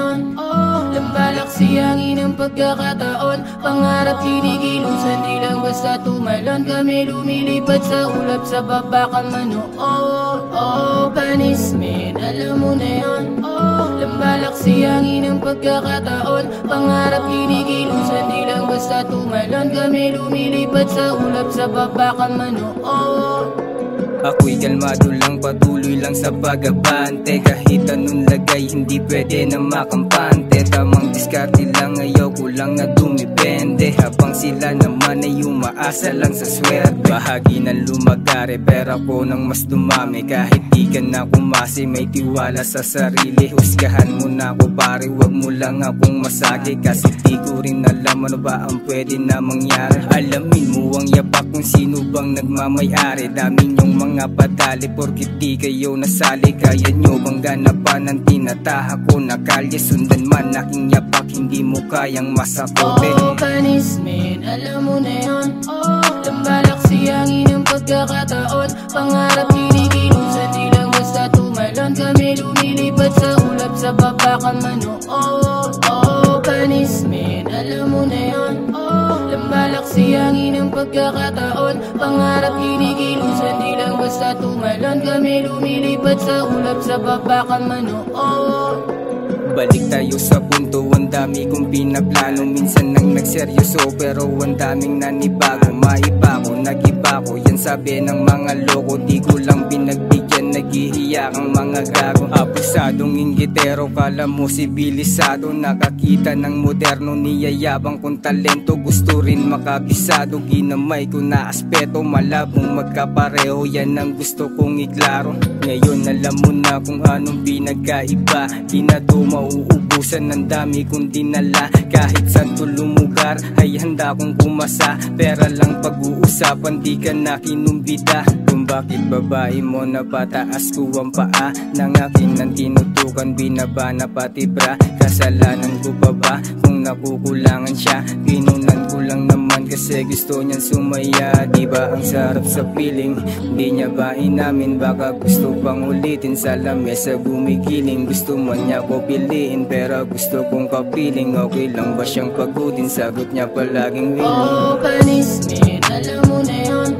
yun. Lambalak siyangin ang pagkakataon, pangarap kinikilusan, di lang basta tumalon. Kami lumilipad sa ulap, sa baba ka man. Panis men, alam mo na yun. Lambalak siyangin ang pagkakataon, pangarap kinikilusan, di lang basta tumalon. Kami lumilipad sa ulap, sa baba ka man. Ako'y kalmado lang, patuloy lang sa pag-abante. Kahit anong lagay, hindi pwede na makampante. Tamang diskarte lang, ayaw ko lang na dumipende. Habang sila naman ay umaasa lang sa swerte. Bahagi ng lumagare, pera ko nang mas dumami. Kahit di ka na kumasi, may tiwala sa sarili. Husgahan mo na ako pare, wag mo lang akong masagi. Kasi di ko rin alam ano ba ang pwede na mangyari. Alamin mo ang yapak kung sino bang nagmamayari. Dami niyong mga padali, porkit di kayo nasali. Kaya nyo bang ganapan ang tinatahak ko na kalye? Sundan man aking yapak, hindi mo kayang masakote. Panis men, alam mo na yun. Lambalak siyangin ang pagkakataon, pangarap kinikilusan, di lang basta tumalon. Kami lumilipad sa ulap, sa baba ka man. Panis men, alam mo na yun. Lambalak siyangin ang pagkakataon, pangarap kinikilusan, di lang basta tumalon. Kami lumilipad sa ulap, sa baba ka man. Balik tayo sa punto, ang dami kong pinaplano. Minsan nang nagseryoso pero ang daming nanibago. Maiba ko, nagiba ko, yan sabi ng mga loko. Di ko lang pinagbigyan, naghihiya kang mga gago. Apusadong inggitero, kala mo sibilisado. Nakakita ng moderno, niyayabang kong talento. Gusto rin makabisado, ginamay ko na aspeto. Malabong magkapareho, yan ang gusto kong iklaro. Ngayon alam mo na kung anong pinagkaiba. Di na to mauubusan, ang dami kong dinala. Kahit saan to lumugar ay handa kong kumasa. Pera lang pag-uusapan, di ka na kinumbida. Kung bakit babae mo na pataas ko ang paa ng akin ang tinutukan, binaba na pati bra. Kasalanan ko pa ba kung nakukulangan siya? Ginunan ko lang naman kasi gusto niyan sumaya. Diba ang sarap sa feeling, di niya ba inamin? Baka gusto pang ulitin, sa lamesa gumigiling. Gusto man niya ko piliin, pero gusto kong kapiling. Okay lang ba siyang pagutin? Sagot niya palaging willing. Panis men, alam mo na yun.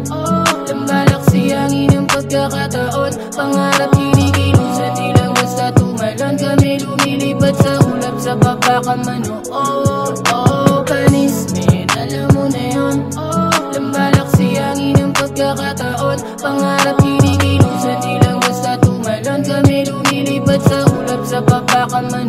Lambalak siyangin ang pagkakataon, pangarap kinikilusan, di lang basta tumalon. Kami lumilipad sa ulap, sa baba ka man. Panis men, alam mo na yun. Lambalak siyangin ang pagkakataon, pangarap kinikilusan, di lang basta tumalon. Kami lumilipad sa ulap, sa baba ka man.